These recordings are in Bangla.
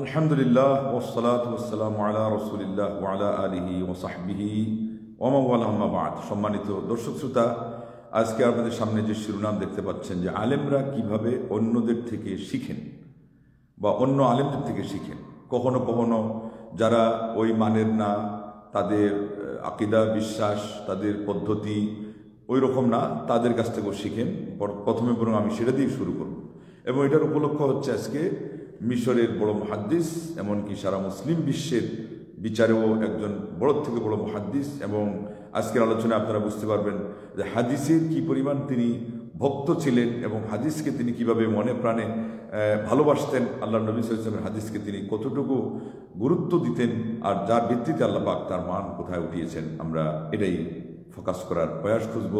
আলহামদুলিল্লাহ ওয়াসসালাতু ওয়াসসালামু আলা রাসূলিল্লাহ ওয়া আলা আলিহি ওয়া সাহবিহি ওয়া মান ওয়ালা আম্মা বা'দ। সম্মানিত দর্শক শ্রোতা, আজকে আপনাদের সামনে যে শিরোনাম দেখতে পাচ্ছেন যে আলেমরা কিভাবে অন্যদের থেকে শিখেন বা অন্য আলেমদের থেকে শিখেন। কখনো কখনো যারা ওই মানের না, তাদের আকীদা বিশ্বাস, তাদের পদ্ধতি ওই রকম না, তাদের কাছ থেকেও শিখেন। প্রথমে বরং আমি সেটা দিয়ে শুরু করব এবং এটার উপলক্ষ হচ্ছে আজকে মিশরের বড় মুহাদ্দিস, এমনকি সারা মুসলিম বিশ্বের বিচারেও একজন বড় থেকে বড় মুহাদ্দিস, এবং আজকের আলোচনায় আপনারা বুঝতে পারবেন যে হাদিসের কি পরিমাণ তিনি ভক্ত ছিলেন এবং হাদিসকে তিনি কিভাবে মনে প্রাণে ভালোবাসতেন। আল্লাহ নবী সাল্লাল্লাহু আলাইহি ওয়াসাল্লামের হাদিসকে তিনি কতটুকু গুরুত্ব দিতেন, আর যার ভিত্তিতে আল্লাহ পাক তার মান কোথায় উঠিয়েছেন, আমরা এটাই ফোকাস করার প্রয়াস খুঁজব,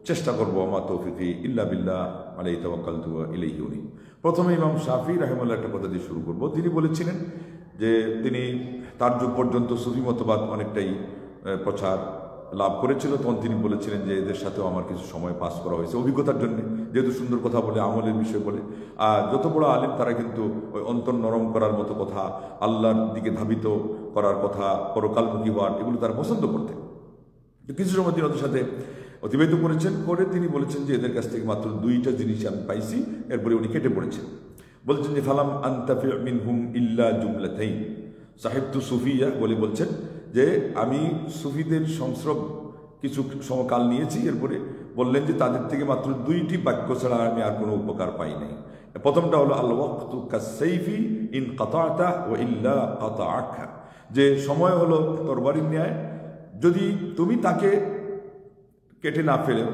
চেষ্টা করবো। আমা তৌফিকি ইল্লা বিল্লাহ আলাইহি তাওয়াক্কালতু ওয়া ইলাইহি উনীব। প্রথমে ইমাম শাফিঈ রাহিমাহুল্লাহ একটা কথা দিয়ে শুরু করব। তিনি বলেছিলেন যে তিনি তার যুগ পর্যন্ত সুফি মতবাদ অনেকটাই প্রচার লাভ করেছিল। তখন তিনি বলেছিলেন যে এদের সাথেও আমার কিছু সময় পাস করা হয়েছে অভিজ্ঞতার জন্য, যেহেতু সুন্দর কথা বলে, আমলের বিষয় বলে। আর যত বড় আলেম তারা কিন্তু ওই অন্তর নরম করার মতো কথা, আল্লাহর দিকে ধাবিত করার কথা, পরকালমুখী হওয়ার, এগুলো তারা পছন্দ করতেন। কিছু সময় তিনি ওদের সাথে অতিবাহিত করেছেন, করে তিনি বলেছেন যে এদের কাছ থেকে মাত্র দুইটা জিনিস আমি পাইছি। এরপরে উনি কেটে পড়েছেন, বলছেন যে ফালাম আনতাফি মিনহুম ইল্লা জুমলাতাইন সাহিবতু সুফিয়া বলে বলছেন যে আমি সুফিদের সংস্রব কিছু সমকাল নিয়েছি। এরপরে বললেন যে তাদের থেকে মাত্র দুইটি বাক্য ছাড়া আমি আর কোনো উপকার পাই নাই। প্রথমটা হলো আল ওয়াক্তু কাসসাইফি ইন কাতাআতা ওয়া ইল্লা কাতাআকা, যে সময় হলো তরবারির ন্যায়, যদি তুমি তাকে কেটে না ফেলো,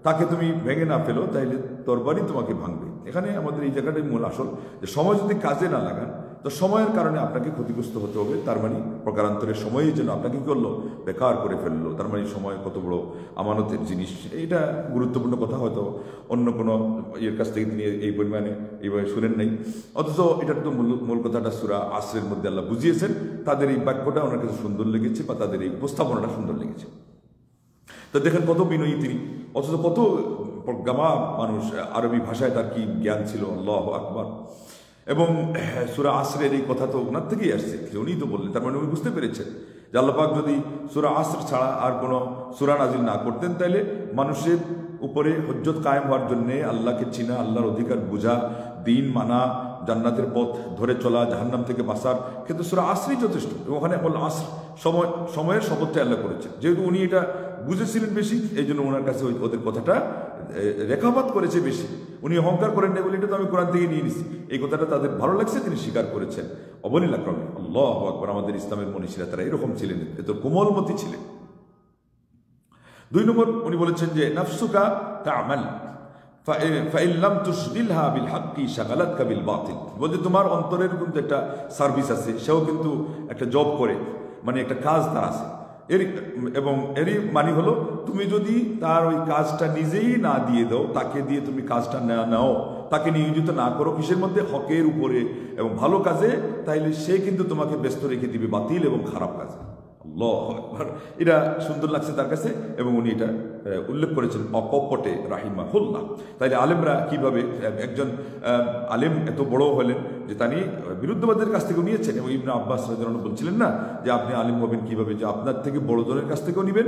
তাকে তুমি ভেঙে না ফেলো, তাইলে তরবারি তোমাকে ভাঙবে। এখানে আমাদের এই জায়গাটাই মূল আসল, যে সময় যদি কাজে না লাগান তো সময়ের কারণে আপনাকে ক্ষতিগ্রস্ত হতে হবে। তার মানে প্রকারান্তরের সময়ই যেন আপনাকে কি করলো, বেকার করে ফেললো। তার মানে সময় কত বড় আমানতের জিনিস, এইটা গুরুত্বপূর্ণ কথা। হয়তো অন্য কোনো ইয়ের কাছ থেকে তিনি এই পরিমাণে এইভাবে শুনেন নাই, অথচ এটার তো মূল কথাটা সূরা আসরের মধ্যে আল্লাহ বুঝিয়েছেন। তাদের এই বাক্যটা ওনার কাছে সুন্দর লেগেছে, বা তাদের এই উপস্থাপনাটা সুন্দর লেগেছে। তো দেখেন কত বিনয়ী তিনি, অথচ কত প্রজ্ঞামা মানুষ, আরবি ভাষায় তার কি জ্ঞান ছিল, আল্লাহু আকবার। এবং সূরা আসরের এই কথা তো ওনার থেকেই আসছে, উনিই তো বললেন। তার মানে উনি বুঝতে পেরেছেন যে আল্লাহ পাক যদি সূরা আসর ছাড়া আর কোনো সূরা নাজিল না করতেন, তাইলে মানুষের উপরে হুজ্জত কায়েম হওয়ার জন্যে আল্লাহকে চিনা, আল্লাহর অধিকার বোঝা, দিন মানা, জান্নাতের পথ ধরে চলা, জাহান্নাম থেকে বাঁচার ক্ষেত্রে সূরা আসরই যথেষ্ট। এবং ওখানে বলল আসর, সময়ের শপথটা আল্লাহ করেছেন। যেহেতু উনি এটা বুঝেছিলেন বেশি, এই জন্য ওনার কাছে ওদের কথাটা রেখাপাত করেছে বেশি। উনি অহংকার করেন না বলে এটা তো আমি কোরআন থেকে নিয়ে নিছি, এই কথাটা তাদের ভালো লাগছে, তিনি স্বীকার করেছেন অবলীলাক্রমে। আল্লাহু আকবার। আমাদের ইসলামের মনীষীরা তারা এরকম ছিলেন, এত কোমলমতি ছিলেন। 2 নম্বর উনি বলেছেন যে নাফসুকা তা'মাল ফাইন লাম তুশগিলহা বিল হাক্কি শাগালাতকা বিল বাতিল, বলতে তোমার অন্তরের কিন্তু একটা সার্ভিস আছে, সেও কিন্তু একটা জব করে, মানে একটা কাজ তার আছে। এরই মানে হলো তুমি যদি তার ওই কাজটা নিজেই না দিয়ে দাও, তাকে দিয়ে তুমি কাজটা নাও, তাকে নিয়োজিত না করো কিসের মধ্যে, হকের উপরে এবং ভালো কাজে, তাইলে সে কিন্তু তোমাকে ব্যস্ত রেখে দিবে বাতিল এবং খারাপ কাজে। আল্লাহু আকবার। এটা সুন্দর লাগছে তার কাছে, এবং উনি এটা উল্লেখ করেছেন অকপটে রাহিমাহুল্লাহ। তাইলে আলেমরা কিভাবে, একজন আলেম এত বড় হলেন যে তিনি বিরুদ্ধবাদের কাছ থেকেও নিয়েছেন। এবং ইবনে আব্বাস রাদিয়াল্লাহু আনহু বলছিলেন না যে আপনি আলেম হবেন কিভাবে, যে আপনার থেকে বড়জনের কাছ থেকেও নিবেন,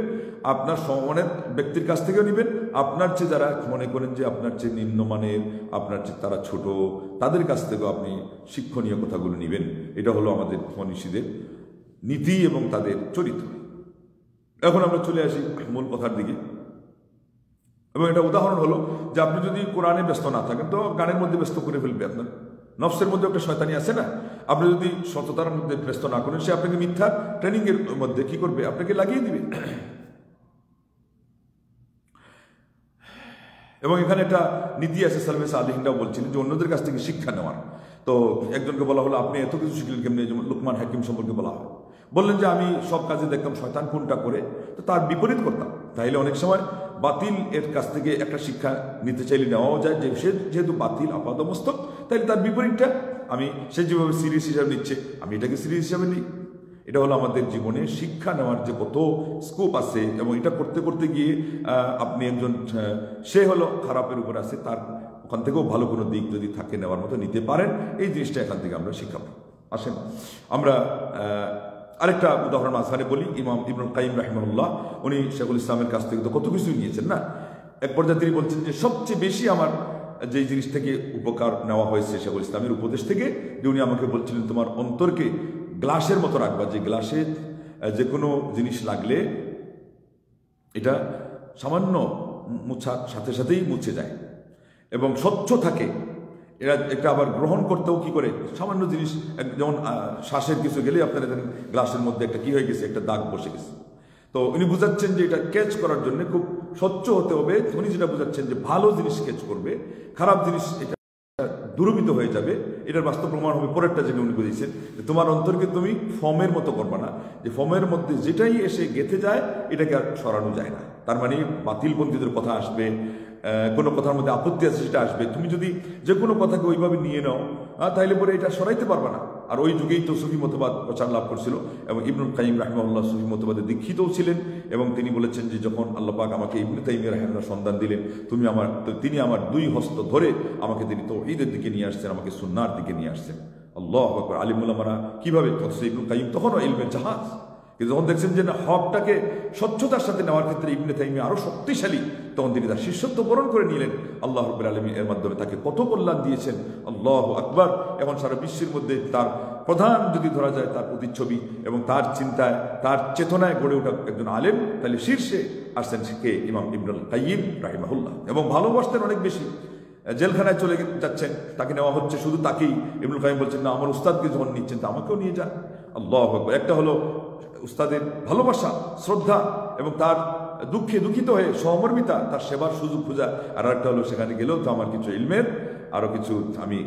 আপনার সমমানের ব্যক্তির কাছ থেকেও নিবেন, আপনার চেয়ে যারা মনে করেন যে আপনার চেয়ে নিম্নমানের, আপনার চেয়ে তারা ছোট, তাদের কাছ থেকেও আপনি শিক্ষণীয় কথাগুলো নিবেন। এটা হলো আমাদের মনীষীদের নীতি এবং তাদের চরিত্র। এখন আমরা চলে আসি মূল কথার দিকে, এবং এটা উদাহরণ হলো যে আপনি যদি কোরআনে ব্যস্ত না থাকেন তো গানের মধ্যে ব্যস্ত করে ফেলবে। আপনার নফসের মধ্যে একটা শয়তানি আছে না, আপনি যদি সততার মধ্যে ব্যস্ত না করেন, সে আপনাকে মিথ্যা ট্রেনিং এর মধ্যে কি করবে, আপনাকে লাগিয়ে দিবে। এবং এখানে একটা নীতি আছে, সালভে সালেহিনরাও বলছিলেন যে অন্যদের কাছ থেকে শিক্ষা নেওয়ার। তো একজনকে বলা হলো আপনি এত কিছু শিখলেন কেমনি, যেমন লুকমান হাকিম সম্পর্কে বলা হয়, বললেন যে আমি সব কাজে দেখতাম শয়তান কোনটা করে, তো তার বিপরীত করতাম। তাইলে অনেক সময় বাতিল এর কাছ থেকে একটা শিক্ষা নিতে চাইলে নেওয়াও যায়, যে সে যেহেতু বাতিল আপাদমস্তক, তাইলে তার বিপরীতটা আমি, সে যেভাবে সিরিয়াস হিসাবে নিচ্ছে আমি এটাকে সিরিয়াস হিসাবে নিই। এটা হলো আমাদের জীবনে শিক্ষা নেওয়ার যে কত স্কোপ আছে, এবং এটা করতে করতে গিয়ে আপনি একজন, সে হলো খারাপের উপর আছে, তার ওখান থেকেও ভালো কোনো দিক যদি থাকে নেওয়ার মতো নিতে পারেন, এই জিনিসটা এখান থেকে আমরা শিক্ষা পাই। আসেন আমরা আরেকটা উদাহরণ মাঝখানে বলি। ইমাম ইবনুল কাইয়িম রাহিমাহুল্লাহ উনি শেখুল ইসলামের কাছ থেকে তো কত কিছুই নিয়েছেন না। এক পর্যায়ে তিনি বলছেন যে সবচেয়ে বেশি আমার যে জিনিস থেকে উপকার নেওয়া হয়েছে শেখুল ইসলামের উপদেশ থেকে, যে উনি আমাকে বলছিলেন তোমার অন্তরকে গ্লাসের মতো রাখবা, যে গ্লাসে যে কোনো জিনিস লাগলে এটা সামান্য মুছার সাথে সাথেই মুছে যায় এবং স্বচ্ছ থাকে। এরা একটা আবার গ্রহণ করতেও কি করে, সামান্য জিনিস যেমন শ্বাসের কিছু গেলে আপনারা জানেন গ্লাসের মধ্যে একটা কি হয়ে গেছে, একটা দাগ বসে গেছে। তো উনি বুঝাচ্ছেন যে এটা ক্যাচ করার জন্য খুব স্বচ্ছ হতে হবে। উনি যেটা বুঝাচ্ছেন যে ভালো জিনিস ক্যাচ করবে, খারাপ জিনিস এটা দুর্বিত হয়ে যাবে। এটার বাস্তব প্রমাণ হবে পরেরটা যেটা উনি বুঝিয়েছেন, যে তোমার অন্তরকে তুমি ফর্মের মতো করবা না, যে ফর্মের মধ্যে যেটাই এসে গেঁথে যায় এটাকে আর সরানো যায় না। তার মানে বাতিলপন্থীদের কথা আসবে, কোনো কথার মধ্যে আপত্তি আছে সেটা আসবে। তুমি যদি যে কোনো কথাকে ওইভাবে নিয়ে নাও তাহলে পরে এটা সরাইতে পারবে না। আর ওই যুগেই তো সুফি মতবাদ প্রচার লাভ করছিল এবং ইবনুল কাইয়িম রাহিমাহুল্লাহ সুফি মতবাদে দীক্ষিতও ছিলেন। এবং তিনি বলেছেন যে যখন আল্লাহ পাক আমাকে ইবনে তাইমিয়া রাহিমাহুল্লাহ সন্ধান দিলেন, তিনি আমার দুই হস্ত ধরে আমাকে তিনি তাওহীদের দিকে নিয়ে আসছেন, আমাকে সুন্নাহর দিকে নিয়ে আসছেন। আল্লাহু আকবার। আলিম উলামারা কিভাবে, অথচ ইবনুল কাইয়িম তখনও ইলমের জাহাজ, কিন্তু যখন দেখছেন যে না হকটাকে স্বচ্ছতার সাথে নেওয়ার ক্ষেত্রে ইবনে তাইমিয়া আরো শক্তিশালী, তখন তিনি তার শিষ্যত্ব বরণ করে নিলেন। আল্লাহ রাব্বুল আলামিন এর মাধ্যমে তাকে কত কল্যাণ দিয়েছেন, আল্লাহু আকবার। এখন সারা বিশ্বের মধ্যে তার প্রধান যদি ধরা যায় তার প্রতিচ্ছবি এবং তার চিন্তায় তার চেতনায় গড়ে ওঠা একজন আলেম, তাহলে শীর্ষে আসছেন কে, ইমাম ইবনুল কাইয়িম রাহিমাহুল্লাহ। এবং ভালোবাসতেন অনেক বেশি। জেলখানায় চলে যাচ্ছেন, তাকে নেওয়া হচ্ছে, শুধু তাকেই। ইবনুল কাইয়িম বলছেন না, আমার উস্তাদকে যখন নিচ্ছেন তা আমাকেও নিয়ে যান। আল্লাহু আকবার। একটা হলো উস্তাদের ভালোবাসা, শ্রদ্ধা এবং তার দুঃখে দুঃখিত হয়ে সহমর্মিতা, তার সেবার সুযোগ খোঁজা। আর একটা হলো সেখানে গেলেও তো আমার কিছু ইলমের আরো কিছু, আমি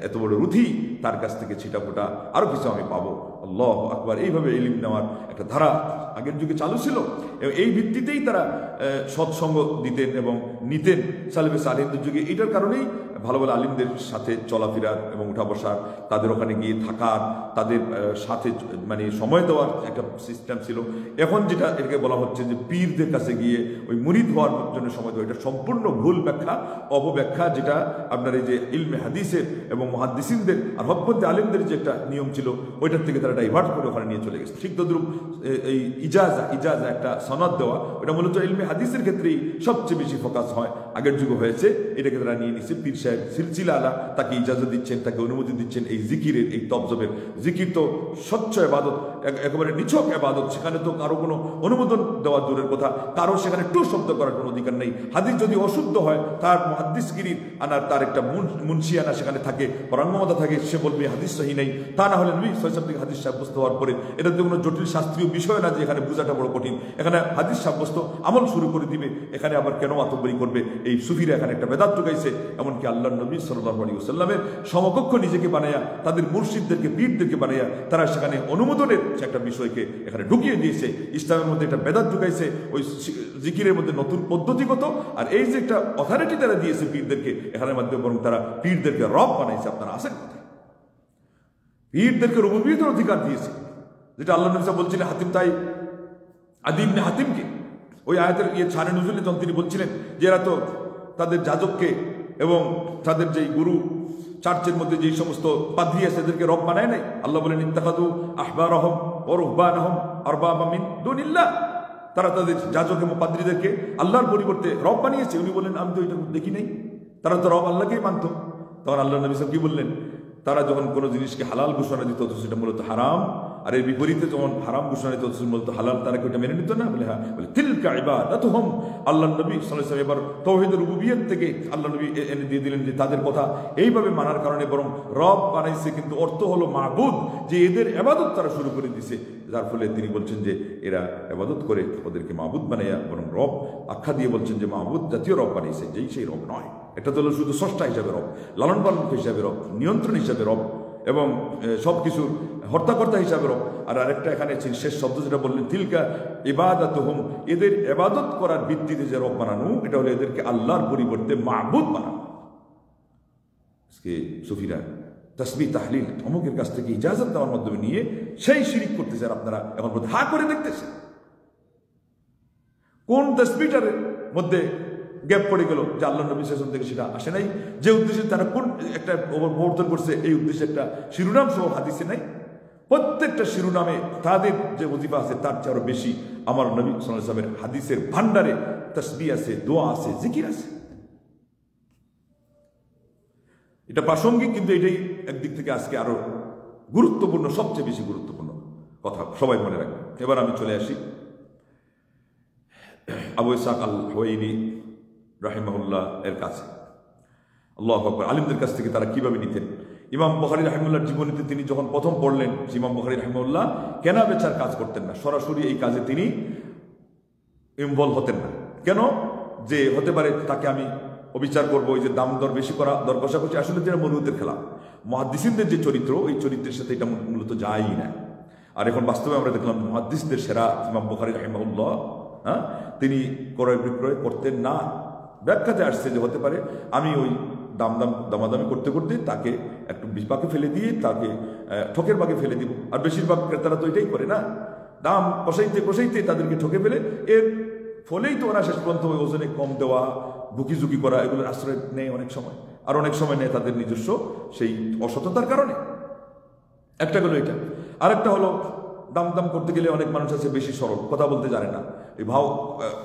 এত বড় রুথি, তার কাছ থেকে ছিটাফোটা আরো কিছু আমি পাবো। আল্লাহু আকবার। এইভাবে ইলম নেওয়ার একটা ধারা আগের যুগে চালু ছিল এবং এই ভিত্তিতেই তারা সৎসঙ্গ দিতেন এবং নিতেন সালেফে সালেহদের যুগে। এটার কারণেই ভালো ভালো আলিমদের সাথে চলাফেরার এবং উঠা বসার, তাদের ওখানে গিয়ে থাকার, তাদের সাথে মানে সময় দেওয়ার একটা সিস্টেম ছিল। এখন যেটা এটাকে বলা হচ্ছে যে পীরদের কাছে গিয়ে ওই মুরিদ হওয়ার জন্য সময় দেওয়া, এটা সম্পূর্ণ ভুল ব্যাখ্যা, অপব্যাখ্যা। যেটা আপনার এই যে ইলমে হাদিসের এবং মুহাদ্দিসিনদের আর হকপন্থী আলিমদের যে একটা নিয়ম ছিল, ওইটার থেকে তারা ডাইভার্ট করে ওখানে নিয়ে চলে গেছে। ঠিক তদ্রুপ এই ইজাজা একটা সনদ দেওয়া, ওটা মূলত ইলমে হাদিসের ক্ষেত্রেই সবচেয়ে বেশি ফোকাস হয়, আগের যুগে হয়েছে। এটাকে তারা নিয়ে নিচ্ছে পীর সাহেব সিলসিলা আলা, তাকে ইজাজত দিচ্ছেন, তাকে অনুমতি দিচ্ছেন এই জিকিরের, এই তবজবের। জিকির তো স্বচ্ছ ইবাদত, একেবারে নিছক ইবাদত। সেখানে তো কারো কোনো অনুমোদন দেওয়া দূরের কথা, কারো সেখানে টু শব্দ করার কোনো অধিকার নেই। হাদিস যদি অশুদ্ধ হয়, তার মুহাদ্দিসগিরি আনার তার একটা মুন্সিয়ানা সেখানে থাকে, পরাঙ্গমতা থাকে, সে বলবে হাদিস সহি নেই। তা না হলে নবী সাল্লাল্লাহু আলাইহি হাদিস সাব্যস্ত হওয়ার পরে এটা তো কোনো জটিল শাস্ত্রীয় বিষয় না যে এখানে বোঝাটা বড় কঠিন। এখানে হাদিস সাব্যস্ত আমল শুরু করে দিবে, এখানে আবার কেন মাতব্বরি করবে? এই সুফিরা এখানে একটা বেদাত ঢুকাইছে। এমনকি আল্লাহর নবী সাল্লাল্লাহু আলাইহি ওয়াসাল্লামের সমকক্ষ নিজেকে বানায়া, তাদের মুর্শিদদেরকে, পীরদেরকে বানায়া তারা সেখানে অনুমোদনের একটা বিষয়কে এখানে ঢুকিয়ে দিয়েছে। ইসলামের মধ্যে একটা বেদাত ঢুকাইছে ওই জিকিরের মধ্যে, নতুন পদ্ধতিগত। আর এই যে একটা অথরিটি তারা দিয়েছে পীরদেরকে, এখানের মাধ্যমে বরং তারা পীরদেরকে রব বানাইছে। আপনারা আসেন কোথায়? পীরদেরকে রুবুবিয়তের অধিকার দিয়েছে, যেটা আল্লাহ নবী বলছিলেন হাতিম তাই আদি ইবনে হাতিমকে। ওই আয়াতের ছানে নুজুলে যখন তিনি বলছিলেন যে এরা তো তাদের যাজককে এবং তাদের যেই গুরু চার্চের মধ্যে যেই সমস্ত পাদ্রী আছে এদেরকে রব বানায় নাই। আল্লাহ বলেন ইত্তাখাযু আহবারহুম ওয়া রুহবানাহুম আরবাবা মিন দুনিল্লাহ, তারা তাদের যাজক এবং পাদ্রীদেরকে আল্লাহর পরিবর্তে রব বানিয়েছে। উনি বলেন আমি তো এটা দেখি নাই, তারা তো রব আল্লাহকেই মানত। তখন আল্লাহ নবী সাল্লাল্লাহু আলাইহি ওয়াসাল্লাম কি বললেন? তারা যখন কোনো জিনিসকে হালাল ঘোষণা দিত অথচ সেটা মূলত হারাম, আর এর বিপরীতে যখন হারাম ঘোষণা দিত অথচ মূলত হালাল, তারা কি ওটা মেনে নিত না? বলে হ্যাঁ। বলে তিলকা ইবাদাতুহুম। আল্লাহ নবী সাল্লাল্লাহু আলাইহি ওয়াসাল্লাম এবার তাওহীদের রুবুবিয়ত থেকে আল্লাহ নবী এনে দিয়ে দিলেন যে তাদের কথা এইভাবে মানার কারণে বরং রব বানাইছে, কিন্তু অর্থ হলো মাবুদ, যে এদের ইবাদত তারা শুরু করে দিয়েছে। যার ফলে তিনি বলছেন যে এরা ইবাদত করে ওদেরকে মাবুদ বানাইয়া বরং রব আখ্যা দিয়ে বলছেন যে মাবুদ জাতীয় রব বানাইছে, যেই সেই রব নয়। এটা তো হলো শুধু স্রষ্টা হিসাবে রব, লালন পালন হিসাবে রব, নিয়ন্ত্রণ হিসাবে রব এবং সবকিছু হর্তাকর্তা হিসাবে রব। আর আরেকটা এখানে শেষ শব্দ যেটা বললেন তিলকা ইবাদাতুহুম, এদের ইবাদত করার ভিত্তিতে যে রব বানানো, এটা হলো এদেরকে আল্লাহর পরিবর্তে মাবুদ বানানো। আজকে সুফিরা তাসবিহ তাহলিল অমুকের কাছ থেকে ইজাজত দেওয়ার মাধ্যমে নিয়ে সেই শিরিক করতেছে। আর আপনারা এখন হা করে দেখতেছেন কোন তাসবিহটার মধ্যে গ্যাপ পড়ে গেল যে আল্লাহ নবী সাল্লাল্লাহু আলাইহি ওয়াসাল্লাম থেকে সেটা আসে নাই, যে উদ্দেশ্যে তারা কোন একটা প্রবর্তন করছে এই উদ্দেশ্যে একটা শিরোনাম সহ হাদিসে নাই। প্রত্যেকটা শিরোনামে তাদের যে ওজিফা আছে তার চেয়ে আরো বেশি আমার নবী সাল্লাল্লাহু আলাইহি ওয়াসাল্লামের হাদিসের ভান্ডারে তাসবিহ আছে, দোয়া আছে, জিকির আছে। এটা প্রাসঙ্গিক, কিন্তু এটাই একদিক থেকে আজকে আরো গুরুত্বপূর্ণ, সবচেয়ে বেশি গুরুত্বপূর্ণ কথা সবাই মনে রাখবে। এবার আমি চলে আসি আবু ইসহাক আল হুয়াইনি রাহিমাহুল্লাহ এর কাছে। আল্লাহু আকবার। আলিমদের কাছ থেকে তারা কিভাবে নিতেন। ইমাম বুখারী রাহিমাহুল্লাহর জীবনীতে তিনি যখন প্রথম পড়লেন, ইমাম বুখারী রাহিমাহুল্লাহ কেনা বেচার কাজ করতেন না, সরাসরি এই কাজে তিনি ইনভলভ হতেন না। কেন? যে হতে পারে তাকে আমি অবিচার করবো, ওই যে দাম দর বেশি করা, দর কষাকষি, আসলে যেটা মরুদের খেলা। মুহাদ্দিসিনদের যে চরিত্র, ওই চরিত্রের সাথে এটা মূলত যায়ই না। আর এখন বাস্তবে আমরা দেখলাম মুহাদ্দিসদের সেরা ইমাম বুখারী রাহিমাহুল্লাহ, তিনি ক্রয় বিক্রয় করতেন না। ব্যাখ্যাতে আসছে যে হতে পারে আমি ওই দামাদামি করতে করতে তাকে একটু বিপাকে ফেলে দিয়ে তাকে ঠকের বাগে ফেলে দিব। আর বেশিরভাগ ক্রেতারা তো এটাই করে না, দাম কষাইতে তাদেরকে ঠকে ফেলে, এর ফলেই তো ওরা শেষ পর্যন্ত ওই ওজনে কম দেওয়া, বুকিঝুঁকি করা, এগুলোর আশ্রয় নেয় অনেক সময়। আর অনেক সময় নেয় তাদের নিজস্ব সেই অসততার কারণে। একটা হলো এটা। আরেকটা হলো দাম করতে গেলে অনেক মানুষ আছে বেশি সরল, কথা বলতে জানে না, এই ভাও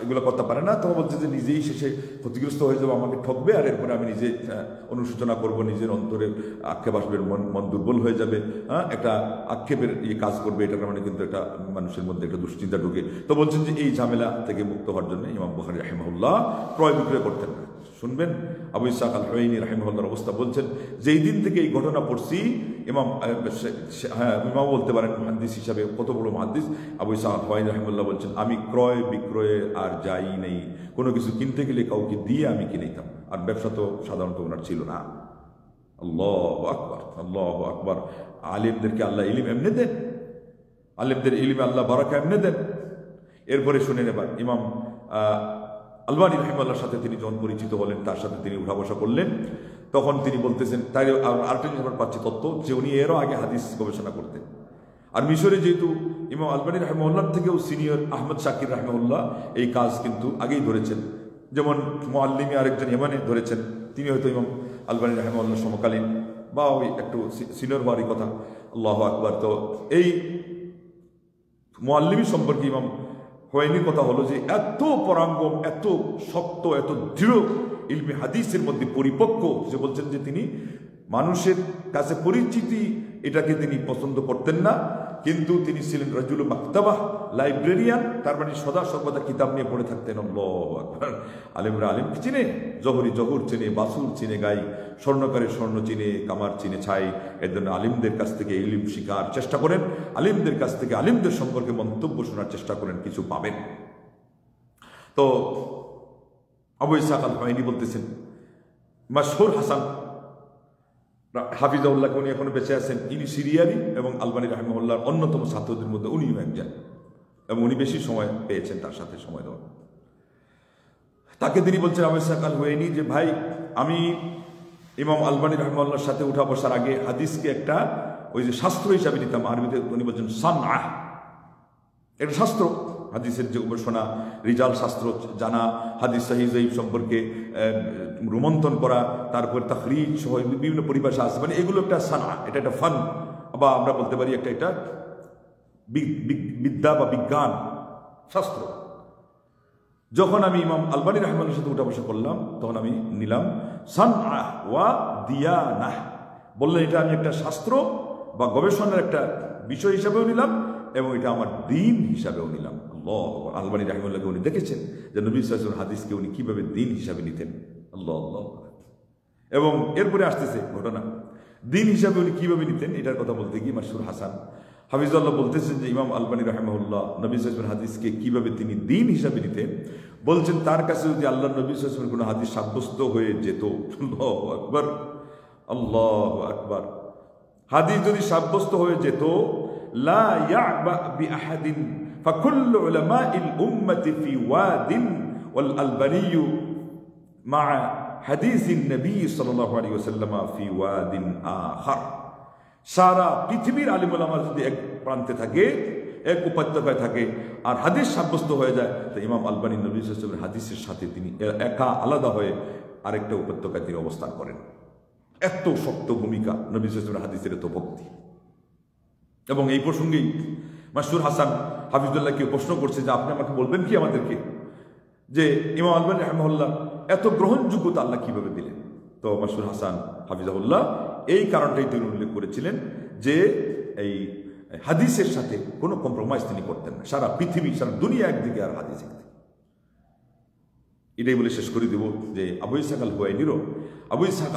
এগুলো করতে পারে না, তো বলছে যে নিজেই শেষে ক্ষতিগ্রস্ত হয়ে যাবো, আমাকে ঠকবে, আর এরপরে আমি নিজে অনুশোচনা করব, নিজের অন্তরের আক্ষেপ আসবে, মন দুর্বল হয়ে যাবে, একটা আক্ষেপের কাজ করবে। এটার কারণে কিন্তু একটা মানুষের মধ্যে একটা দুশ্চিন্তা ঢুকে। তো বলছেন যে এই ঝামেলা থেকে মুক্ত হওয়ার জন্য ইমাম বুখারী রাহিমাহুল্লাহ ক্রয় বিক্রয় করতেন না। শুনবেন আবু ইসহাক আল হুয়াইনি রাহিমাহুল্লাহর অবস্থা বলছেন, যেই দিন থেকে এই ঘটনা পড়ছি, ইমাম বলতে পারেন মুহাদ্দিস হিসাবে কত বড় মুহাদ্দিস, আবু ইসহাক আল হুয়াইনি রাহিমাহুল্লাহ বলছেন, আমি ক্রয় বিক্রয়ে আর যাই নেই, কোনো কিছু কিনতে গেলে কাউকে দিয়ে আমি কিনে নিতাম। আর ব্যবসা তো সাধারণত ওনার ছিল না। আল্লাহু আকবার, আল্লাহু আকবার। আলেমদেরকে আল্লাহ ইলম এমনি দেন, আলেমদের ইলমে আল্লাহ বারাকা এমনি দেন। এরপরে শুনেন এবার ইমাম আলবানী রাহিমাহুল্লাহর সাথে তিনি যখন পরিচিত হলেন, তার সাথে তিনি উঠা বসা করলেন, তখন তিনি বলতেছেন, তাই আরেকটা জিনিস আমরা পাচ্ছি তথ্য, যে উনি এরও আগে হাদিস গবেষণা করতেন। আর মিশরে যেহেতু ইমাম আলবানী রাহিমাহুল্লাহর থেকেও সিনিয়র আহমদ শাকির রাহিমাহুল্লাহ এই কাজ কিন্তু আগেই ধরেছেন, যেমন মুআল্লিমি আরেকজন ইয়ামানে ধরেছেন, তিনি হয়তো ইমাম আলবানী রাহিমাহুল্লাহ সমকালীন বা ওই একটু সিনিয়র হওয়ারই কথা। আল্লাহু আকবার। তো এই মুআল্লিমি সম্পর্কে ইমাম হুয়াইনির কথা হলো যে এত পরাঙ্গম, এত শক্ত, এত দৃঢ় ইলমে হাদিসের মধ্যে পরিপক্ক, যে বলছেন যে তিনি মানুষের কাছে পরিচিতি এটাকে তিনি পছন্দ করতেন না, কিন্তু তিনি ছিলেন রাজুল মাকতাবাহ, লাইব্রেরিয়ান, তার মানে সদা সর্বদা কিতাব নিয়ে পড়ে থাকতেন। আল্লাহু আকবার। আলেমরা আলেমকে চিনে, জহরি জহুর চিনে, বাসুর চিনে গাই, স্বর্ণকারের স্বর্ণ চিনে, কামার চিনে ছাই। এর জন্য আলিমদের কাছ থেকে ইলম শিখার চেষ্টা করেন, আলিমদের কাছ থেকে আলিমদের সম্পর্কে মন্তব্য শোনার চেষ্টা করেন, কিছু পাবেন। তো আবু ইসহাক আল হুয়াইনি বলতেছেন, মাশহুর হাসান হাফিজাউল্লাহকে, উনি এখনো বেঁচে আছেন, ইনি সিরিয়ারি এবং আলবানী রাহিমাহুল্লাহর অন্যতম ছাত্রদের মধ্যে উনিও একজন, এবং উনি বেশি সময় পেয়েছেন তার সাথে সময় দেওয়া। তাকে তিনি বলছেন আবু ইসহাক আল হুয়াইনি যে ভাই, আমি ইমাম আলবানী রাহিমাহুল্লাহর সাথে উঠা বসার আগে হাদিসকে একটা ওই যে শাস্ত্র হিসাবে নিতাম। আরবিতে উনি বলছেন সানআহ, একটা শাস্ত্র, হাদিসের যে গবেষণা, রিজাল শাস্ত্র জানা, হাদিস সহিহ যঈফ সম্পর্কে রোমন্থন করা, তারপর তাখরিজ সহ বিভিন্ন পরিভাষা আছে, মানে এগুলো একটা সানা, এটা একটা ফান, বা আমরা বলতে পারি একটা বিদ্যা বা বিজ্ঞান শাস্ত্র। যখন আমি ইমাম আলবানী রাহিমাহুল্লাহর সাথে উঠা বসা করলাম, তখন আমি নিলাম সানআহ ওয়া দিয়ানাহ, বললেন এটা আমি একটা শাস্ত্র বা গবেষণার একটা বিষয় হিসাবেও নিলাম, এবং এটা আমার দিন হিসাবেও নিলাম। আল্লাহ, আলবানী রাহিমাহুল্লাহকে উনি দেখেছেন যে নবী সাল্লাল্লাহু আলাইহি ওয়াসাল্লাম হাদিসকে উনি কিভাবে দিন হিসাবে নিতেন। আল্লাহ আল্লাহ। এবং এরপরে আসতেছে ঘটনা, দিন হিসাবে উনি কিভাবে নিতেন, এটার কথা বলতে গিয়ে মাশহুর হাসান হাফিজাল্লাহ বলতেছেন যে ইমাম আলবানী রাহিমাহুল্লাহ নবী সাল্লাল্লাহু আলাইহি ওয়াসাল্লাম হাদিসকে কিভাবে তিনি দিন হিসাবে নিতেন, বলছেন তার কাছে যদি আল্লাহ নবী সাল্লাল্লাহু আলাইহি ওয়াসাল্লাম কোনো হাদিস সাব্যস্ত হয়ে যেত, আল্লাহু আকবার, আল্লাহু আকবার, হাদিস যদি সাব্যস্ত হয়ে যেত, লা ইয়াবা বিআহাদিন ফাকুল্লু উলামাইল উম্মতি ফি ওয়াদিন ওয়াল আলবানী মা হাদিসিন নবী সাল্লাল্লাহু আলাইহি ওয়াসাল্লাম ফি ওয়াদিন আখার। সারা পৃথিবীর আলিম উলামা যদি এক প্রান্তে থাকে, এক উপত্যকায় থাকে আর হাদিস সাব্যস্ত হয়ে যায়, তো ইমাম আলবানী নবী সাল্লাল্লাহু আলাইহি ওয়াসাল্লামের হাদিসের সাথে তিনি একা আলাদা হয়ে আরেকটা উপত্যকায় তিনি অবস্থান করেন। এত শক্ত ভূমিকা নবী সাল্লাল্লাহু আলাইহি ওয়াসাল্লামের হাদিসের, এত ভক্তি। এবং এই প্রসঙ্গেই মাসুর হাসান হাফিজুল্লাহকে প্রশ্ন করছে যে আপনি আমাকে বলবেন কি আমাদেরকে যে ইমাম আলবানী রাহিমাহুল্লাহ এত গ্রহণযোগ্যতা আল্লাহ কিভাবে দিলেন? তো মাসুর হাসান হাফিজাহুল্লাহ এই কারণটাই তিনি উল্লেখ করেছিলেন যে এই হাদিসের সাথে কোনো কম্প্রোমাইজ তিনি করতেন না। সারা পৃথিবী, সারা দুনিয়া একদিকে আর হাদিস একদিকে। এটাই বলে শেষ করে দেব যে আবু ইসহাক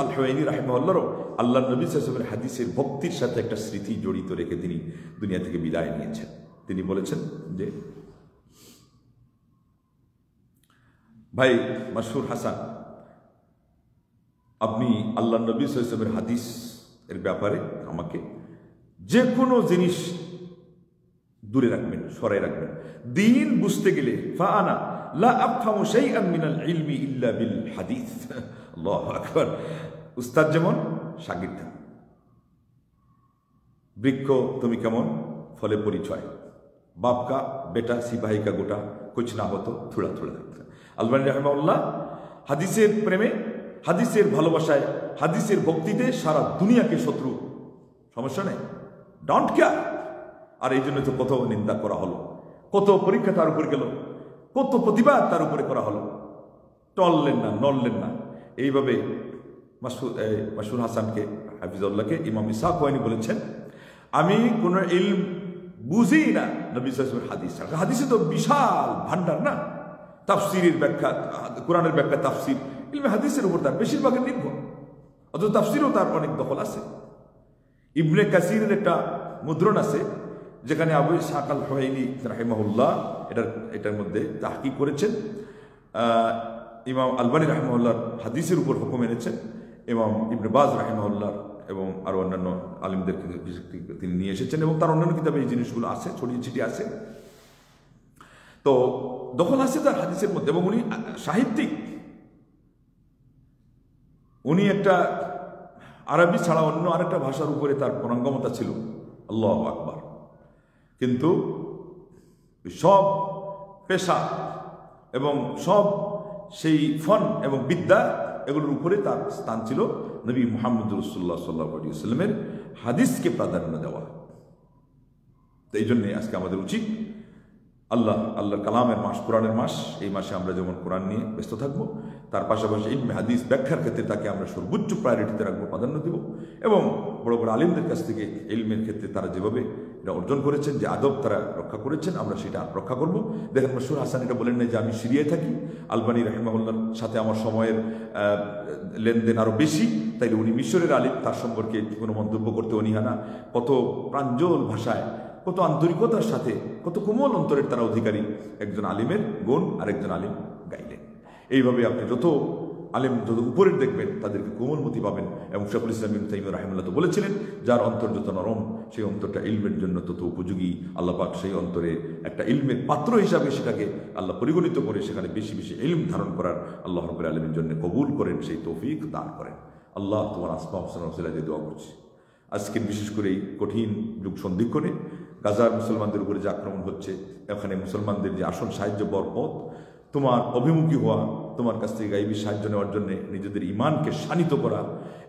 আল হুয়াইনি রাহিমাহুল্লাহর আল্লাহ নবী সাল্লাল্লাহু আলাইহি ওয়াসাল্লামের হাদিসের ভক্তির সাথে একটা স্মৃতি জড়িত রেখে তিনি দুনিয়া থেকে বিদায় নিয়েছেন। তিনি বলেছেন যে ভাই মাসুর হাসান, আপনি আল্লাহ নবী সাল্লাল্লাহু আলাইহি ওয়াসাল্লামের হাদিস এর ব্যাপারে আমাকে যে কোনো জিনিস দূরে রাখবেন, সরাই রাখবেন। দিন বুঝতে গেলে ফাআনা লা আফহামু শাইআন মিনাল ইলমি ইল্লা বিল হাদিস। আল্লাহু আকবার। উস্তাদ যেমন শাগির্দ, বৃক্ষ তুমি কেমন ফলে পরিচয়, বাপ কা বেটা সিপাহী কা গোটা কুছ না হতো থোড়া থোড়া। আলবানী রাহিমাহুল্লাহ হাদিসের প্রেমে, হাদিসের ভালোবাসায়, হাদিসের ভক্তিতে সারা দুনিয়াকে শত্রু, সমস্যা নেই, ডোন্ট কেয়ার। আর এই জন্য তো কত নিন্দা করা হলো, কত পরীক্ষা তার উপর গেল, কত প্রতিবাদ তার উপরে করা হলো, টললেন না, নড়লেন না। এইভাবে মাসুর হাসানকে হাফিজাহুল্লাহকে ইমাম ইসহাক হুয়াইনি বলেছেন, আমি কোন ইলম বুঝি না নবী সাল্লাল্লাহু আলাইহি ওয়াসাল্লামের হাদিস ছাড়া। হাদিসে তো বিশাল ভান্ডার না, তাফসিরের ব্যাখ্যা, কোরআনের ব্যাখ্যা, তাফসির, ইলমে হাদিসের উপর তার বেশিরভাগের নির্ভর। অথচ তাফসিরও তার অনেক দখল আছে। ইবনে কাসিরের একটা মুদ্রণ আছে যেখানে আবু ইসহাক আল হুয়াইনি রাহিমাহুল্লাহ এটার মধ্যে তাহকিক করেছেন। ইমাম আলবানী রাহিমাহুল্লাহর হাদিসের উপর হুকুম এনেছেন, ইমাম ইবনে বাজ রাহিমাহুল্লাহ এবং আরো অন্যান্য আলিমদেরকে তিনি নিয়ে এসেছেন, এবং তার অন্যান্য কিতাবে এই জিনিসগুলো আছে, ছড়িয়ে ছিটিয়ে আছে। তো দখল আছে তার হাদিসের মধ্যে, এবং উনি সাহিত্যিক, উনি একটা আরবি ছাড়া অন্য আরেকটা ভাষার উপরে তার পারঙ্গমতা ছিল, আল্লাহু আকবার। কিন্তু সব পেশা এবং সব সেই ফন এবং বিদ্যা, এগুলোর উপরে তার স্থান ছিল নবী মুহাম্মদ রাসূলুল্লাহ সাল্লাল্লাহু আলাইহি ওয়াসাল্লামের হাদিসকে প্রাধান্য দেওয়া। তো এই জন্যে আজকে আমাদের উচিত আল্লাহর কালামের মাস, কোরআনের মাস, এই মাসে আমরা যেমন কোরআন নিয়ে ব্যস্ত থাকবো, তার পাশাপাশি ইলমে হাদিস ব্যাখ্যার ক্ষেত্রে তাকে আমরা সর্বোচ্চ প্রায়োরিটিতে রাখবো, প্রাধান্য দেব। এবং বড় বড় আলিমদের কাছ থেকে ইলমের ক্ষেত্রে তারা যেভাবে এটা অর্জন করেছেন, যে আদব তারা রক্ষা করেছেন, আমরা সেটা রক্ষা করব। দেখেন মাসুর হাসান এটা বলেন না যে আমি সিরিয়ায় থাকি, আলবানী রাহিমাহুল্লাহর সাথে আমার সময়ের লেনদেন আরও বেশি, তাইলে উনি মিশরের আলিম, তার সম্পর্কে কোনো মন্তব্য করতে অনীহা। কত প্রাঞ্জল ভাষায়, কত আন্তরিকতার সাথে, কত কোমল অন্তরের তারা অধিকারী একজন আলিমের গুণ আর একজন আলিম গাইলেন। এইভাবে আপনি যত আলিম যত উপরের দেখবেন তাদেরকে কোমলমতি পাবেন। এবং শাইখুল ইসলাম ইবনে তাইমিয়া রাহিমাহুল্লাহ তো বলেছিলেন, যার অন্তর যত নরম সেই অন্তরটা ইলমের জন্য তত উপযোগী। আল্লাহ পাক সেই অন্তরে একটা ইলমের পাত্র হিসাবে সেটাকে আল্লাহ পরিগণিত করে সেখানে বেশি বেশি ইলম ধারণ করার আল্লাহ রাব্বুল আলামিনের জন্য কবুল করেন, সেই তৌফিক দান করেন। আল্লাহ তোমার আসমা হোসেন ওসিলায় দিয়ে দোয়া করছি। আজকের বিশেষ করে এই কঠিন যুগ সন্ধিক্ষণে গাজার মুসলমানদের উপরে যে আক্রমণ হচ্ছে, এখানে মুসলমানদের যে আসল সাহায্য বরকত, তোমার অভিমুখী হওয়া, তোমার কাছ থেকে গাইবী সাহায্য নেওয়ার জন্য নিজেদের ইমানকে শানিত করা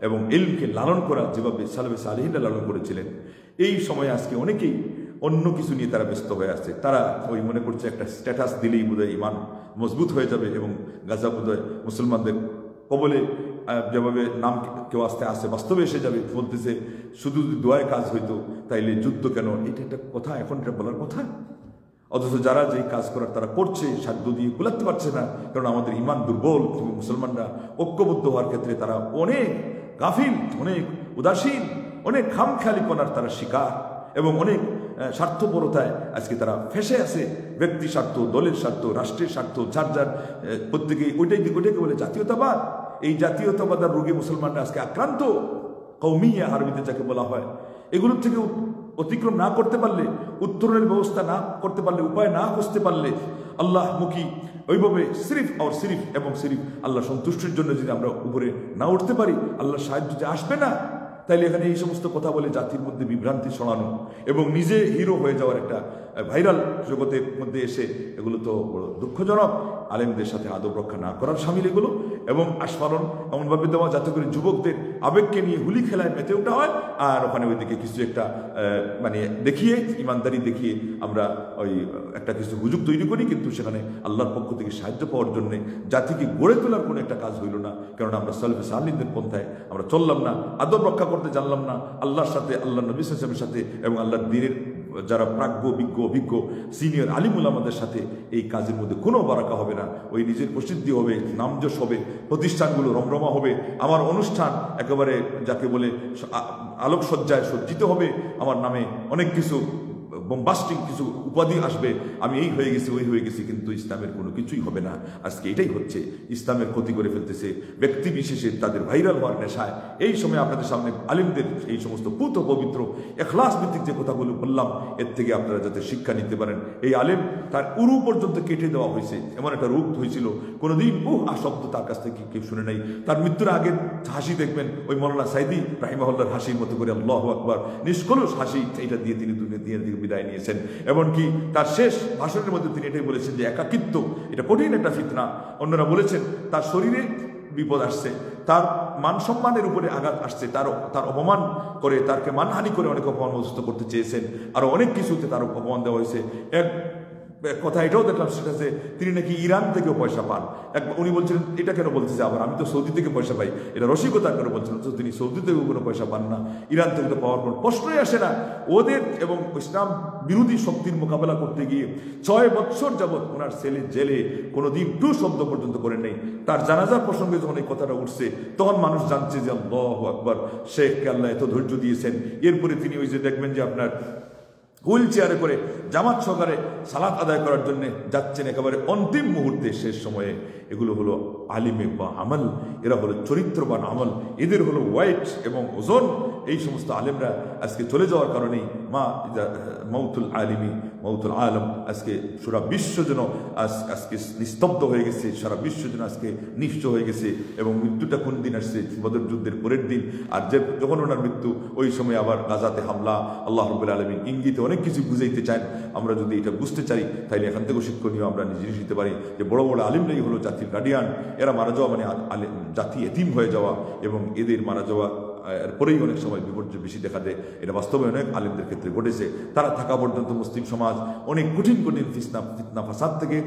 এবং ইলমকে লালন করা, যেভাবে সালেফে সালেহিনরা লালন করেছিলেন, এই সময় আজকে অনেকেই অন্য কিছু নিয়ে তারা ব্যস্ত হয়ে আসছে। তারা ওই মনে করছে একটা স্ট্যাটাস দিলেই বোধহয় ইমান মজবুত হয়ে যাবে এবং গাজা বোধহয় মুসলমানদের কবলে যেভাবে নাম কেউ আসতে আসে বাস্তবে এসে যাবে। বলতেছে শুধু যদি দোয়ায় কাজ হইতো তাইলে যুদ্ধ কেন? এটা একটা কথা, এখন এটা বলার কথা। অথচ যারা যেই কাজ করার তারা করছে, সাধ্য দিয়ে কুলাতে পারছে না, কারণ আমাদের ইমান দুর্বল। মুসলমানরা ঐক্যবদ্ধ হওয়ার ক্ষেত্রে তারা অনেক গাফিল, অনেক উদাসীন, অনেক খামখেয়ালিপনার তারা শিকার, এবং অনেক স্বার্থপরতায় আজকে তারা ফেসে আছে। ব্যক্তি স্বার্থ, দলের স্বার্থ, রাষ্ট্রের স্বার্থ, যার যার প্রত্যেকে ওইটাকে বলে জাতীয়তাবাদ। এই জাতীয়তাবাদ আর রোগে মুসলমানরা আজকে আক্রান্ত। কওমিয়া আরবিতে যাকে বলা হয়, এগুলোর থেকে অতিক্রম না করতে পারলে, উত্তরণের ব্যবস্থা না করতে পারলে, উপায় না খুঁজতে পারলে, আল্লাহমুখী ওইভাবে সিরিফ আর সিরিফ এবং সিরিফ আল্লাহ সন্তুষ্টির জন্য যদি আমরা উপরে না উঠতে পারি, আল্লাহর সাহায্য যে আসবে না। তাইলে এখানে এই সমস্ত কথা বলে জাতির মধ্যে বিভ্রান্তি ছড়ানো এবং নিজে হিরো হয়ে যাওয়ার একটা ভাইরাল জগতের মধ্যে এসে এগুলো তো দুঃখজনক। আলেমদের সাথে আদব রক্ষা না করার সামিল এগুলো, এবং আস্ফালন এমনভাবে দেওয়া যাতে করে যুবকদের আবেগকে নিয়ে হুলি খেলায় মেতে ওঠা হয়, আর ওখানে ওইদিকে কিছু একটা মানে দেখিয়ে, ইমানদারি দেখিয়ে আমরা ওই একটা কিছু হুজুগ তৈরি করি, কিন্তু সেখানে আল্লাহর পক্ষ থেকে সাহায্য পাওয়ার জন্য জাতিকে গড়ে তোলার কোনো একটা কাজ হইল না। কারণ আমরা সালফে সালিহদের পন্থায় আমরা চললাম না, আদব রক্ষা করতে জানলাম না আল্লাহর সাথে, আল্লাহ নবী সাল্লাল্লাহু আলাইহি ওয়াসাল্লামের সাথে, এবং আল্লাহর দ্বীনের যারা প্রাজ্ঞ বিজ্ঞ অভিজ্ঞ সিনিয়র আলিমুল আমাদের সাথে। এই কাজের মধ্যে কোনো বারাকা হবে না, ওই নিজের প্রসিদ্ধি হবে, নামযশ হবে, প্রতিষ্ঠানগুলো রমরমা হবে, আমার অনুষ্ঠান একেবারে যাকে বলে আলোকসজ্জায় সজ্জিত হবে, আমার নামে অনেক কিছু বোম্বাস্টিক কিছু উপাধি আসবে, আমি এই হয়ে গেছি ওই হয়ে গেছি, কিন্তু ইসলামের কোনো কিছুই হবে না। আজকে এটাই হচ্ছে, ইসলামের ক্ষতি করে ফেলতেছে ব্যক্তি বিশেষে তাদের ভাইরাল হওয়ার নেশায়। এই সময় আপনাদের সামনে আলিমদের এই সমস্ত পুত পবিত্র এখলাস ভিত্তিক যে কথাগুলো বললাম, এর থেকে আপনারা যাতে শিক্ষা নিতে পারেন। এই আলেম তার উরু পর্যন্ত কেটে দেওয়া হয়েছে, এমন একটা রূপ হয়েছিল, কোনোদিন শব্দ তার কাছ থেকে কেউ শুনে নাই। তার মৃত্যুর আগের হাসি দেখবেন ওই মৌলানা সাইদি রাহিমাহুল্লাহর হাসির মতো করে আল্লাহু আকবার নিষ্কলুষ হাসি, এটা দিয়ে তিনি দুনিয়া থেকে বিদায় নিয়েছেন। এমনকি তার শেষ ভাষণের মধ্যে তিনি এটাই বলেছেন যে একাকিত্ব এটা কঠিন একটা ফিতনা। অন্যরা বলেছেন তার শরীরে বিপদ আসছে, তার মান সম্মানের উপরে আঘাত আসছে, তার অপমান করে, তারকে মানহানি করে অনেক অপমানগ্রস্ত করতে চেয়েছেন, আরো অনেক কিছুতে তার অপমান দেওয়া হয়েছে। এক কথা এটাও দেখলাম, সেটা যে তিনি নাকি ইরান থেকেও পয়সা পান। উনি বলছিলেন এটা কেন বলতেছে, আবার আমি তো সৌদি থেকে পয়সা পাই, এটা রসিকতা কেন বলছেন? তো তিনি সৌদি থেকেও কোনো পয়সা পান না, ইরান থেকে তো পাওয়ার কোনো প্রশ্নই আসে না। ওদের এবং ইসলাম বিরোধী শক্তির মোকাবেলা করতে গিয়ে 6 বছর যাবৎ ওনার ছেলে জেলে কোনোদিন টু শব্দ পর্যন্ত করেন নাই। তার জানাজার প্রসঙ্গে যখন এই কথাটা উঠছে, তখন মানুষ জানছে যে আল্লাহু আকবার, শেখকে আল্লাহ এত ধৈর্য দিয়েছেন। এরপরে তিনি ওই যে দেখবেন যে আপনার হুইল চেয়ারে করে জামাত সহকারে সালাত আদায় করার জন্য যাচ্ছেন একেবারে অন্তিম মুহূর্তে, শেষ সময়ে। এগুলো হলো আলিমে বা আমল, এরা হলো চরিত্রবান আমল, এদের হলো ওয়াইট এবং ওজন। এই সমস্ত আলেমরা আজকে চলে যাওয়ার কারণেই মাউতুল আলিমি মাউতুল আলম, আজকে সারা বিশ্ব যেন আজকে নিস্তব্ধ হয়ে গেছে, সারা বিশ্ব যেন আজকে নিঃস্ব হয়ে গেছে। এবং মৃত্যুটা কোন দিন আসছে? বদর যুদ্ধের পরের দিন। আর যখন ওনার মৃত্যু, ওই সময় আবার গাজাতে হামলা। আল্লাহ রাব্বুল আলামিন ইঙ্গিতে অনেক কিছু বুঝাইতে চান। আমরা যদি এটা বুঝতে চাই, তাহলে এখান থেকেও শিক্ষণীয় আমরা জিনিস নিতে পারি যে বড় বড় আলিমরাই হলো জাতির গার্ডিয়ান। এরা মারা যাওয়া মানে জাতি এতিম হয়ে যাওয়া, এবং এদের মারা যাওয়া এরপরেই অনেক সময় বিপর্যয় বেশি দেখা দেয়। এটা বাস্তবে অনেক আলিমদের ক্ষেত্রে ঘটেছে। তারা থাকা পর্যন্ত মুসলিম সমাজ অনেক কঠিন কঠিন ফিতনা ফাসাদ থেকে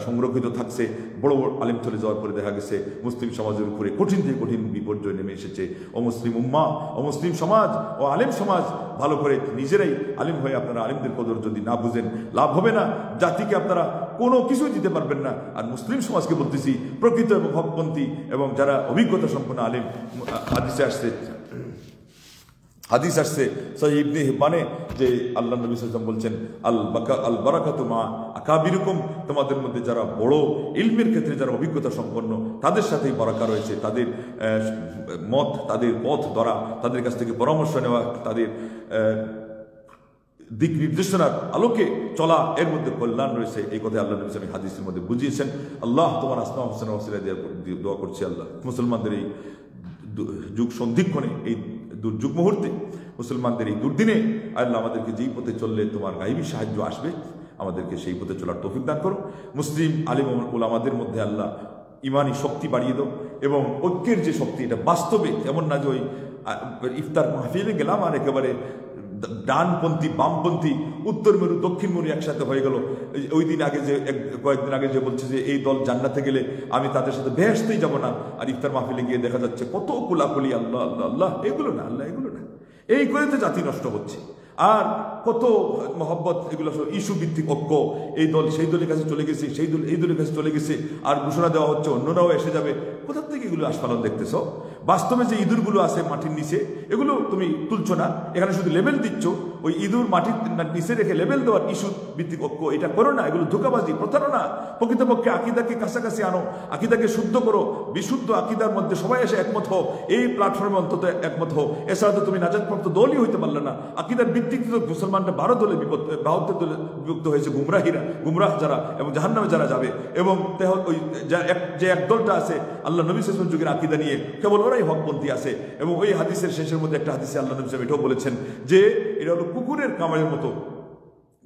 সংরক্ষিত থাকছে। বড় বড় আলিম চলে যাওয়ার পরে দেখা গেছে মুসলিম সমাজের উপরে কঠিন থেকে কঠিন বিপর্যয় নেমে এসেছে। অমুসলিম উম্মা, অমুসলিম সমাজ ও আলেম সমাজ ভালো করে নিজেরাই আলিম হয়ে আপনারা আলিমদের কদর যদি না বুঝেন, লাভ হবে না। জাতিকে আপনারা কোনো কিছুই দিতে পারবেন না। আর মুসলিম সমাজকে বলতেছি, প্রকৃত এবং হকপন্থী এবং যারা অভিজ্ঞতা সম্পন্ন আলিম, হাদিস আসছে সহিহ ইবনে হিব্বানে যে আল্লাহ নবী সাল্লাল্লাহু আলাইহি ওয়াসাল্লাম বলছেন আল বারাকাতু মা আকাবিরুকুম, তোমাদের মধ্যে যারা বড় ইলমের ক্ষেত্রে যারা অভিজ্ঞতা সম্পন্ন, তাদের সাথেই বারাকা রয়েছে। তাদের মত, তাদের পথ ধরা, তাদের কাছ থেকে পরামর্শ নেওয়া, তাদের দিক নির্দেশনার আলোকে চলা, এর মধ্যে কল্যাণ রয়েছে। এই কথা আল্লাহ নবী সাল্লাল্লাহু আলাইহি ওয়াসাল্লাম হাদিসের মধ্যে বুঝিয়েছেন। আল্লাহ তোমার আসমা হোসেন ওসিলা দিয়ে দোয়া করছি, আল্লাহ মুসলমানদের এই যুগ সন্ধিক্ষণে, এই দুর্যোগ মুহূর্তে, মুসলমানদের এই দুর্দিনে আল্লাহ আমাদেরকে যেই পথে চললে তোমার গায়বী সাহায্য আসবে, আমাদেরকে সেই পথে চলার তৌফিক দান করো। মুসলিম আলিম ওলামাদের মধ্যে আল্লাহ ইমানি শক্তি বাড়িয়ে দাও, এবং ঐক্যের যে শক্তি, এটা বাস্তবে এমন না যে ওই ইফতার মাহফিলে গেলাম আর একেবারে ডানপন্থী বামপন্থী উত্তর মেরু দক্ষিণ মেরু একসাথে হয়ে গেল। ওই দিন আগে যে কয়েকদিন আগে যে বলছে যে এই দল জান্নাতে গেলে আমি তাদের সাথে বেহেশতেই যাব না, আর ইফতার মাহফিলে গিয়ে দেখা যাচ্ছে কত কুলাকুলি, আল্লাহ আল্লাহ আল্লাহ, এগুলো না, আল্লাহ এগুলো না। এই করে তো জাতি নষ্ট হচ্ছে। আর কত মহব্বত, এগুলো ইস্যু ভিত্তিক ঐক্য, এই দল সেই দলের কাছে চলে গেছে, সেই দল এই দলের কাছে চলে গেছে, আর ঘোষণা দেওয়া হচ্ছে অন্যরাও এসে যাবে। কোথা থেকে এগুলো আস্ফালন দেখতেছ? বাস্তবে যে ইঁদুরগুলো আছে মাটির নিচে, এগুলো তুমি তুলছো না, এখানে শুধু লেবেল দিচ্ছ। ওই ইঁদুর মাটির নিচে রেখে লেবেল দেওয়ার ইস্যু ভিত্তিক ঐক্য, এটা করো না। এগুলো ধোঁকাবাজি, প্রতারণা। প্রকৃতপক্ষে আকিদাকে কাছাকাছি আনো, আকিদাকে শুদ্ধ করো, বিশুদ্ধ আকিদার মধ্যে সবাই এসে একমত হও, এই প্ল্যাটফর্মে অন্তত একমত হও। এছাড়া তো তুমি নাজাতপ্রাপ্ত দলই হইতে পারলে না। আকিদার ভিত্তিক মুসলমানরা 12 দলে 72 দলে বিভক্ত হয়েছে, গুমরাহ যারা এবং জাহান্নামে যারা যাবে। এবং ওই যে এক দলটা আছে আল্লাহ নবী সাল্লাল্লাহু আলাইহি ওয়াসাল্লাম যুগের আকীদা নিয়ে, কেবল ওরাই হকপন্থী আছে। এবং ওই হাদিসের শেষের মধ্যে একটা হাদিসে আল্লাহ নবী সাল্লাল্লাহু আলাইহি ওয়াসাল্লাম এটাও বলেছেন যে এটা হলো কুকুরের কামারের মতো,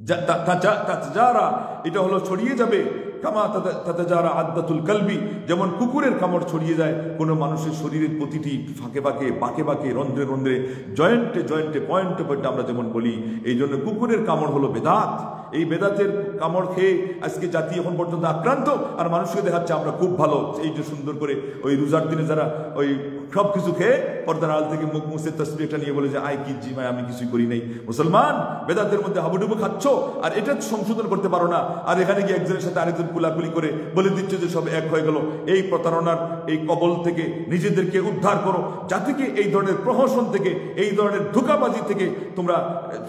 তাতাজারা, এটা হলো ছড়িয়ে যাবে, কামা তাতাজারা আদ্দাতুল কালবি, যেমন কুকুরের কামড় ছড়িয়ে যায় কোনো মানুষের শরীরের প্রতিটি ফাঁকে ফাঁকে, বাঁকে বাঁকে, রন্ধ্রে রন্ধ্রে, জয়েন্টে জয়েন্টে, পয়েন্টে পয়েন্টে আমরা যেমন বলি। এই জন্য কুকুরের কামড় হলো বেদাত। এই বেদাতের কামড় খেয়ে আজকে জাতি এখন পর্যন্ত আক্রান্ত, আর মানুষকে দেখাচ্ছে আমরা খুব ভালো। এই যে সুন্দর করে ওই রোজার দিনে যারা ওই সব কিছু খেয়ে পর্দার আড়াল থেকে মুখ মুছে তসবিহটা নিয়ে বলে যে আয় কি জিমায় আমি কিছুই করি নাই। মুসলমান, বেদাতের মধ্যে হাবুডুবু খাচ্ছ আর এটা সংশোধন করতে পারো না, আর এখানে গিয়ে একজনের সাথে আরেকজন কুলাকুলি করে বলে দিচ্ছে যে সব এক হয়ে গেল। এই প্রতারণার এই কবল থেকে নিজেদেরকে উদ্ধার করো, জাতিকে এই ধরনের প্রহসন থেকে, এই ধরনের ধোঁকাবাজি থেকে তোমরা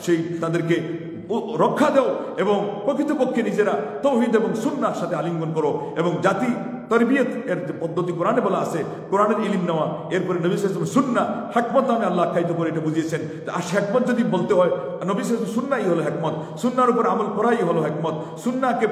সেই তাদেরকে রক্ষা দাও, এবং প্রকৃতপক্ষে নিজেরা তাওহীদ এবং সুন্নাহর সাথে আলিঙ্গন করো, এবং জাতি তরবিয়ত এর যে পদ্ধতি কোরআনে বলা আছে, কোরআনের ইলম নেওয়া, এরপরে নবী সাল্লাল্লাহু আলাইহি ওয়াসাল্লাম সুন্নাহ, হিকমত নামে আল্লাহ আখ্যায়িত করে এটা বুঝিয়েছেন। আর হিকমত যদি বলতে হয়, নবী সাল্লাল্লাহু আলাইহি ওয়াসাল্লাম সুন্নাহই হলো হিকমত, সুন্নাহর উপর আমল করাই হলো হিকমত, সুন্নাহকে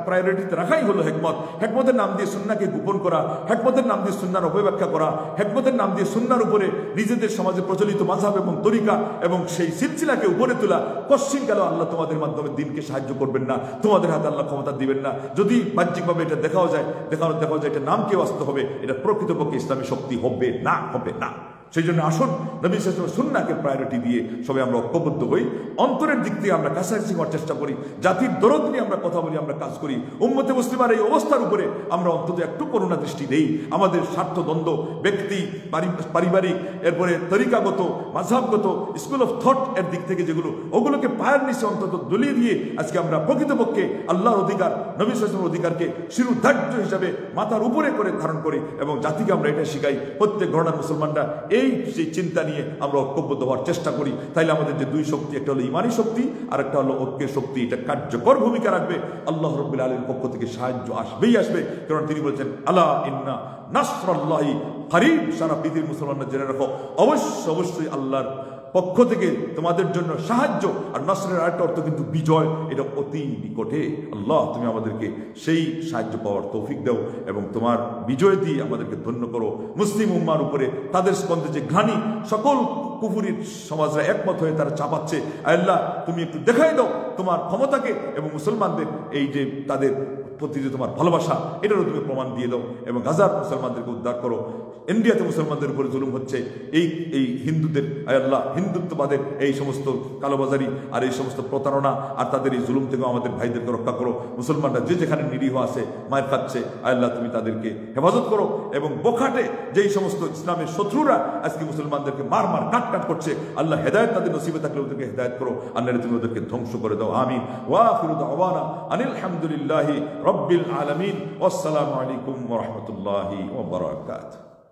প্রায়োরিটিতে রাখাই হলো হিকমত। হিকমতের নাম দিয়ে সুন্নাহকে গোপন করা, হিকমতের নাম দিয়ে সুন্নাহর অপব্যাখ্যা করা, হিকমতের নাম দিয়ে সুন্নাহর উপরে নিজেদের সমাজে প্রচলিত মাযহাব এবং তরিকা এবং সেই সিলসিলাকে উপরে তোলা, পশ্চিমকালে আল্লাহ তোমাদের মাধ্যমে দিনকে সাহায্য করবেন না, তোমাদের হাতে আল্লাহ ক্ষমতা দিবেন না। যদি বাহ্যিকভাবে এটা দেখাও যায়, দেখাও যায় এটা নামকে আসতে হবে, এটা প্রকৃতপক্ষে ইসলামী শক্তি হবে না, হবে না। সেই জন্য আসুন নবী সাল্লাল্লাহু আলাইহি ওয়াসাল্লাম সুন্নাহকে প্রায়োরিটি দিয়ে সবাই আমরা ঐক্যবদ্ধ হই, অন্তরের দিক দিয়ে আমরা কাছাকাছি হওয়ার চেষ্টা করি, জাতির দরদ নিয়ে আমরা কথা বলি, আমরা কাজ করি। উম্মতে মুসলিমার এই অবস্থার উপরে আমরা অন্তত একটু করুণা দৃষ্টি দেই। আমাদের স্বার্থদ্বন্দ্ব, ব্যক্তি, পারিবারিক, এরপরে তরিকাগত, মাযহাবগত, স্কুল অফ থট এর দিক থেকে যেগুলো, ওগুলোকে পায়ের নিচে অন্তত দলিয়ে দিয়ে আজকে আমরা প্রকৃতপক্ষে আল্লাহর অধিকার, নবী সাল্লাল্লাহু আলাইহি ওয়াসাল্লামের অধিকারকে শিরোধার্য হিসাবে মাথার উপরে করে ধারণ করি, এবং জাতিকে আমরা এটা শিখাই। প্রত্যেক ঘরানার মুসলমানরা এই সেই চিন্তা নিয়ে আমরা ঐক্যবদ্ধ হওয়ার চেষ্টা করি। তাইলে আমাদের যে দুই শক্তি, একটা হলো ইমানি শক্তি আর একটা হলো ঐক্যের শক্তি, এটা কার্যকর ভূমিকা রাখবে। আল্লাহ রাব্বুল আলামিনের পক্ষ থেকে সাহায্য আসবেই আসবে, কারণ তিনি বলেছেন আলা ইন্না নাসরাল্লাহি কারীব। সারা পৃথিবীর মুসলমানরা জেনে রাখো, অবশ্যই আল্লাহর পক্ষ থেকে তোমাদের জন্য সাহায্য। আর নাসরের আরেকটা অর্থ কিন্তু বিজয়, এটা অতি নিকটে। আল্লাহ তুমি আমাদেরকে সেই সাহায্য পাওয়ার তৌফিক দাও, এবং তোমার বিজয় দিয়ে আমাদেরকে ধন্য করো। মুসলিম উম্মার উপরে তাদের স্কন্ধে যে ঘানি, সকল কুফুরির সমাজরা একমত হয়ে তারা চাপাচ্ছে, আল্লাহ তুমি একটু দেখাই দাও তোমার ক্ষমতাকে, এবং মুসলমানদের এই যে তাদের প্রতি যে তোমার ভালোবাসা, এটারও তুমি প্রমাণ দিয়ে দাও, এবং গাজার মুসলমানদেরকে উদ্ধার করো। ইন্ডিয়াতে মুসলমানদের উপরে জুলুম হচ্ছে, এই হিন্দুদের, আল্লাহ হিন্দুত্ববাদের এই সমস্ত কালোবাজারি আর এই সমস্ত প্রতারণা আর তাদের এই জুলুম থেকেও আমাদের ভাইদেরকে রক্ষা করো। মুসলমানরা যে যেখানে নিরীহ আছে, মায়ের খাচ্ছে, আল্লাহ তুমি তাদেরকে হেফাজত করো, এবং বোখাটে যেই সমস্ত ইসলামের শত্রুরা আজকে মুসলমানদেরকে মার কাট করছে, আল্লাহ হেদায়েত তাদের নসিবে থাকলে ওদেরকে হেদায়েত করো, আল্লাহ তুমি ওদেরকে ধ্বংস করে দাও। আমিন। ওয়া আখিরু দাওয়ানা আনিল হামদুলিল্লাহি রাব্বিল আলামিন। আসসালামু আলাইকুম ওয়া রাহমাতুল্লাহি ওয়া বারাকাতুহু।